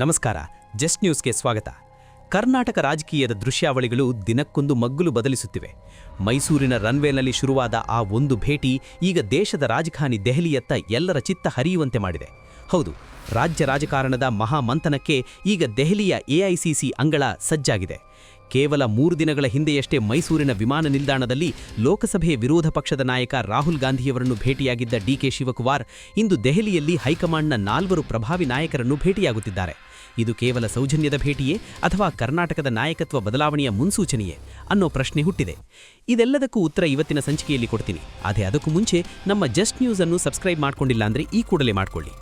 ನಮಸ್ಕಾರ. ಜಸ್ಟ್ ನ್ಯೂಸ್ಗೆ ಸ್ವಾಗತ. ಕರ್ನಾಟಕ ರಾಜಕೀಯದ ದೃಶ್ಯಾವಳಿಗಳು ದಿನಕ್ಕೊಂದು ಮಗ್ಗುಲು ಬದಲಿಸುತ್ತಿವೆ. ಮೈಸೂರಿನ ರನ್ವೇನಲ್ಲಿ ಶುರುವಾದ ಆ ಒಂದು ಭೇಟಿ ಈಗ ದೇಶದ ರಾಜಧಾನಿ ದೆಹಲಿಯತ್ತ ಎಲ್ಲರ ಚಿತ್ತ ಹರಿಯುವಂತೆ ಮಾಡಿದೆ. ಹೌದು, ರಾಜ್ಯ ರಾಜಕಾರಣದ ಮಹಾಮಂಥನಕ್ಕೆ ಈಗ ದೆಹಲಿಯ ಎಐಸಿಸಿ ಅಂಗಳ ಸಜ್ಜಾಗಿದೆ. ಕೇವಲ 3 ದಿನಗಳ ಹಿಂದೆಯಷ್ಟೇ ಮೈಸೂರಿನ ವಿಮಾನ ನಿಲ್ದಾಣದಲ್ಲಿ ಲೋಕಸಭೆ ವಿರೋಧ ಪಕ್ಷದ ನಾಯಕ ರಾಹುಲ್ ಗಾಂಧಿಯವರನ್ನು ಭೇಟಿಯಾಗಿದ್ದ ಡಿಕೆ ಶಿವಕುಮಾರ್ ಇಂದು ದೆಹಲಿಯಲ್ಲಿ ಹೈಕಮಾಂಡ್ನ 4 ಪ್ರಭಾವಿ ನಾಯಕರನ್ನು ಭೇಟಿಯಾಗುತ್ತಿದ್ದಾರೆ. ಇದು ಕೇವಲ ಸೌಜನ್ಯದ ಭೇಟಿಯೇ ಅಥವಾ ಕರ್ನಾಟಕದ ನಾಯಕತ್ವ ಬದಲಾವಣೆಯ ಮುನ್ಸೂಚನೆಯೇ ಅನ್ನೋ ಪ್ರಶ್ನೆ ಹುಟ್ಟಿದೆ. ಇದೆಲ್ಲದಕ್ಕೂ ಉತ್ತರ ಇವತ್ತಿನ ಸಂಚಿಕೆಯಲ್ಲಿ ಕೊಡ್ತೀನಿ. ಆದರೆ ಅದಕ್ಕೂ ಮುಂಚೆ ನಮ್ಮ ಜಸ್ಟ್ ನ್ಯೂಸ್ ಅನ್ನು ಸಬ್ಸ್ಕ್ರೈಬ್ ಮಾಡ್ಕೊಂಡಿಲ್ಲ ಅಂದ್ರೆ ಈ ಕೂಡಲೇ ಮಾಡ್ಕೊಳ್ಳಿ.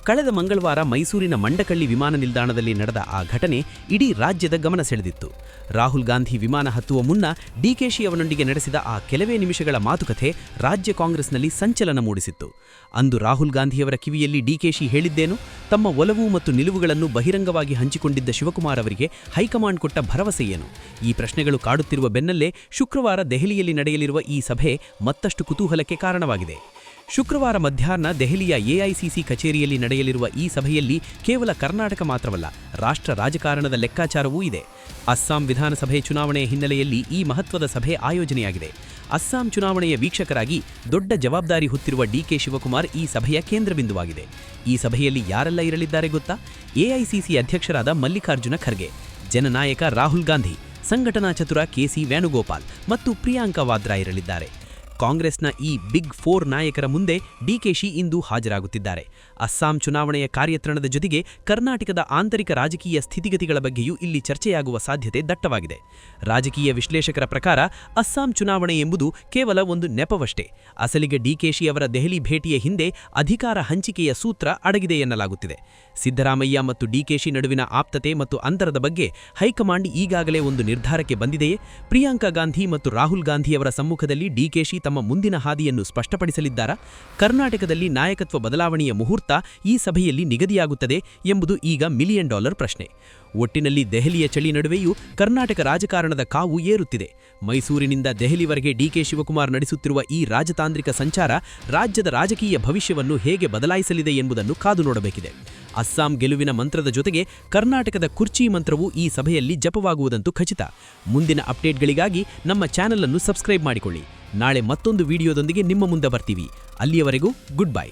ಕಳೆದ ಮಂಗಳವಾರ ಮೈಸೂರಿನ ಮಂಡಕಳ್ಳಿ ವಿಮಾನ ನಿಲ್ದಾಣದಲ್ಲಿ ನಡೆದ ಆ ಘಟನೆ ಇಡೀ ರಾಜ್ಯದ ಗಮನ ಸೆಳೆದಿತ್ತು. ರಾಹುಲ್ ಗಾಂಧಿ ವಿಮಾನ ಹತ್ತುವ ಮುನ್ನ ಡಿಕೆಶಿ ಅವರೊಂದಿಗೆ ನಡೆಸಿದ ಆ ಕೆಲವೇ ನಿಮಿಷಗಳ ಮಾತುಕತೆ ರಾಜ್ಯ ಕಾಂಗ್ರೆಸ್ನಲ್ಲಿ ಸಂಚಲನ ಮೂಡಿಸಿತ್ತು. ಅಂದು ರಾಹುಲ್ ಗಾಂಧಿಯವರ ಕಿವಿಯಲ್ಲಿ ಡಿಕೆಶಿ ಹೇಳಿದ್ದೇನು? ತಮ್ಮ ಒಲವು ಮತ್ತು ನಿಲುವುಗಳನ್ನು ಬಹಿರಂಗವಾಗಿ ಹಂಚಿಕೊಂಡಿದ್ದ ಶಿವಕುಮಾರ್ ಅವರಿಗೆ ಹೈಕಮಾಂಡ್ ಕೊಟ್ಟ ಭರವಸೆ ಏನು? ಈ ಪ್ರಶ್ನೆಗಳು ಕಾಡುತ್ತಿರುವ ಬೆನ್ನಲ್ಲೇ ಶುಕ್ರವಾರ ದೆಹಲಿಯಲ್ಲಿ ನಡೆಯಲಿರುವ ಈ ಸಭೆ ಮತ್ತಷ್ಟು ಕುತೂಹಲಕ್ಕೆ ಕಾರಣವಾಗಿದೆ. ಶುಕ್ರವಾರ ಮಧ್ಯಾಹ್ನ ದೆಹಲಿಯ ಎಐಸಿಸಿ ಕಚೇರಿಯಲ್ಲಿ ನಡೆಯಲಿರುವ ಈ ಸಭೆಯಲ್ಲಿ ಕೇವಲ ಕರ್ನಾಟಕ ಮಾತ್ರವಲ್ಲ, ರಾಷ್ಟ್ರ ರಾಜಕಾರಣದ ಲೆಕ್ಕಾಚಾರವೂ ಇದೆ. ಅಸ್ಸಾಂ ವಿಧಾನಸಭೆ ಚುನಾವಣೆಯ ಹಿನ್ನೆಲೆಯಲ್ಲಿ ಈ ಮಹತ್ವದ ಸಭೆ ಆಯೋಜನೆಯಾಗಿದೆ. ಅಸ್ಸಾಂ ಚುನಾವಣೆಯ ವೀಕ್ಷಕರಾಗಿ ದೊಡ್ಡ ಜವಾಬ್ದಾರಿ ಹೊತ್ತಿರುವ ಡಿಕೆ ಶಿವಕುಮಾರ್ ಈ ಸಭೆಯ ಕೇಂದ್ರಬಿಂದುವಾಗಿದೆ. ಈ ಸಭೆಯಲ್ಲಿ ಯಾರೆಲ್ಲ ಇರಲಿದ್ದಾರೆ ಗೊತ್ತಾ? ಎಐಸಿಸಿ ಅಧ್ಯಕ್ಷರಾದ ಮಲ್ಲಿಕಾರ್ಜುನ ಖರ್ಗೆ, ಜನನಾಯಕ ರಾಹುಲ್ ಗಾಂಧಿ, ಸಂಘಟನಾ ಚತುರ ಕೆಸಿ ವೇಣುಗೋಪಾಲ್ ಮತ್ತು ಪ್ರಿಯಾಂಕಾ ವಾದ್ರಾ ಇರಲಿದ್ದಾರೆ. ಕಾಂಗ್ರೆಸ್ನ ಈ ಬಿಗ್ 4 ನಾಯಕರ ಮುಂದೆ ಡಿಕೆಶಿ ಇಂದು ಹಾಜರಾಗುತ್ತಿದ್ದಾರೆ. ಅಸ್ಸಾಂ ಚುನಾವಣೆಯ ಕಾರ್ಯತಂತ್ರದ ಜೊತೆಗೆ ಕರ್ನಾಟಕದ ಆಂತರಿಕ ರಾಜಕೀಯ ಸ್ಥಿತಿಗತಿಗಳ ಬಗ್ಗೆಯೂ ಇಲ್ಲಿ ಚರ್ಚೆಯಾಗುವ ಸಾಧ್ಯತೆ ದಟ್ಟವಾಗಿದೆ. ರಾಜಕೀಯ ವಿಶ್ಲೇಷಕರ ಪ್ರಕಾರ ಅಸ್ಸಾಂ ಚುನಾವಣೆ ಎಂಬುದು ಕೇವಲ ಒಂದು ನೆಪವಷ್ಟೇ. ಅಸಲಿಗೆ ಡಿಕೆಶಿ ಅವರ ದೆಹಲಿ ಭೇಟಿಯ ಹಿಂದೆ ಅಧಿಕಾರ ಹಂಚಿಕೆಯ ಸೂತ್ರ ಅಡಗಿದೆ ಎನ್ನಲಾಗುತ್ತಿದೆ. ಸಿದ್ದರಾಮಯ್ಯ ಮತ್ತು ಡಿಕೆಶಿ ನಡುವಿನ ಆಪ್ತತೆ ಮತ್ತು ಅಂತರದ ಬಗ್ಗೆ ಹೈಕಮಾಂಡ್ ಈಗಾಗಲೇ ಒಂದು ನಿರ್ಧಾರಕ್ಕೆ ಬಂದಿದೆಯೇ? ಪ್ರಿಯಾಂಕಾ ಗಾಂಧಿ ಮತ್ತು ರಾಹುಲ್ ಗಾಂಧಿಯವರ ಸಮ್ಮುಖದಲ್ಲಿ ಡಿಕೆಶಿ ತಮ್ಮ ಮುಂದಿನ ಹಾದಿಯನ್ನು ಸ್ಪಷ್ಟಪಡಿಸಲಿದ್ದಾರಾ? ಕರ್ನಾಟಕದಲ್ಲಿ ನಾಯಕತ್ವ ಬದಲಾವಣೆಯ ಮುಹೂರ್ತ ಈ ಸಭೆಯಲ್ಲಿ ನಿಗದಿಯಾಗುತ್ತದೆ ಎಂಬುದು ಈಗ $1 ಮಿಲಿಯನ್ ಪ್ರಶ್ನೆ. ಒಟ್ಟಿನಲ್ಲಿ ದೆಹಲಿಯ ಚಳಿ ನಡುವೆಯೂ ಕರ್ನಾಟಕ ರಾಜಕಾರಣದ ಕಾವು ಏರುತ್ತಿದೆ. ಮೈಸೂರಿನಿಂದ ದೆಹಲಿವರೆಗೆ ಡಿಕೆ ಶಿವಕುಮಾರ್ ನಡೆಸುತ್ತಿರುವ ಈ ರಾಜತಾಂತ್ರಿಕ ಸಂಚಾರ ರಾಜ್ಯದ ರಾಜಕೀಯ ಭವಿಷ್ಯವನ್ನು ಹೇಗೆ ಬದಲಾಯಿಸಲಿದೆ ಎಂಬುದನ್ನು ಕಾದು ನೋಡಬೇಕಿದೆ. ಅಸ್ಸಾಂ ಗೆಲುವಿನ ಮಂತ್ರದ ಜೊತೆಗೆ ಕರ್ನಾಟಕದ ಕುರ್ಚಿ ಮಂತ್ರವೂ ಈ ಸಭೆಯಲ್ಲಿ ಜಪವಾಗುವುದಂತೂ ಖಚಿತ. ಮುಂದಿನ ಅಪ್ಡೇಟ್ಗಳಿಗಾಗಿ ನಮ್ಮ ಚಾನೆಲ್ ಅನ್ನು ಸಬ್ಸ್ಕ್ರೈಬ್ ಮಾಡಿಕೊಳ್ಳಿ. ನಾಳೆ ಮತ್ತೊಂದು ವಿಡಿಯೋದೊಂದಿಗೆ ನಿಮ್ಮ ಮುಂದೆ ಬರ್ತೀವಿ. ಅಲ್ಲಿಯವರೆಗೂ ಗುಡ್ ಬೈ.